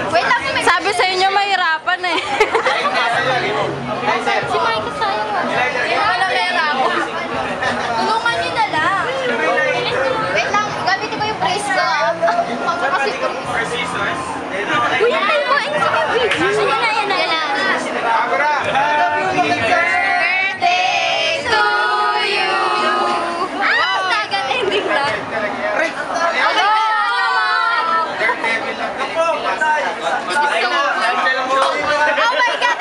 Wait lang, Sabi sa inyo mahirapan eh. si Mike sa'yo. Wala mahirapan. Tulungan niyo na lang. Wait lang, gamitin ko yung praise ko. Kasi Kuya, tayo mo. Ay, sige, yan na. Birthday to you. Tagal ending lang. Oh my God!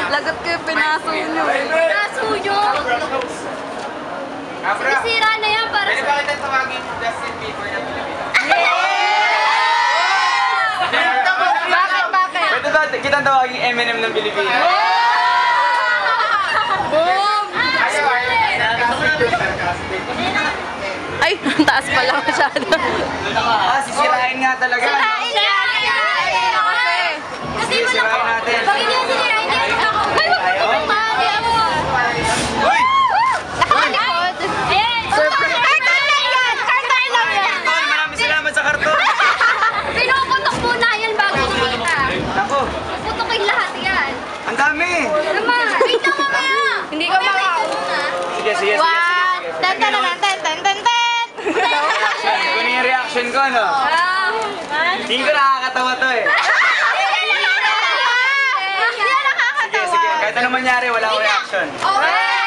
Lagot ko yung pinaso nyo. Naso nyo! Sisira na yan para sa... Bakit ang tawagin Justin Bieber na Pilipinas? Bakit? Pwede ba kitang tawagin Eminem ng Pilipinas? Boom! Ay, ang taas pala masyado. Sisirain nga talaga. Sirain na! Kasi mo lang Sisirain natin. Pag hindi mo sisirain yan, ay, wag mo Uy! Nakalikod. Ayan! Karton lang yan! Karton lang yan! Maraming salamat sa karton. Pinuputok muna yan bago kumita. Ako, Putukin lahat yan. ang dami. Naman! Wait lang mamaya! Hindi ko maka... Sige. Ten. Kunin yung reaction ko, no? Hindi ko nakakatawa to eh. Hindi na nakakatawa. Sige, kahit ano mangyari, wala akong reaction. Okay!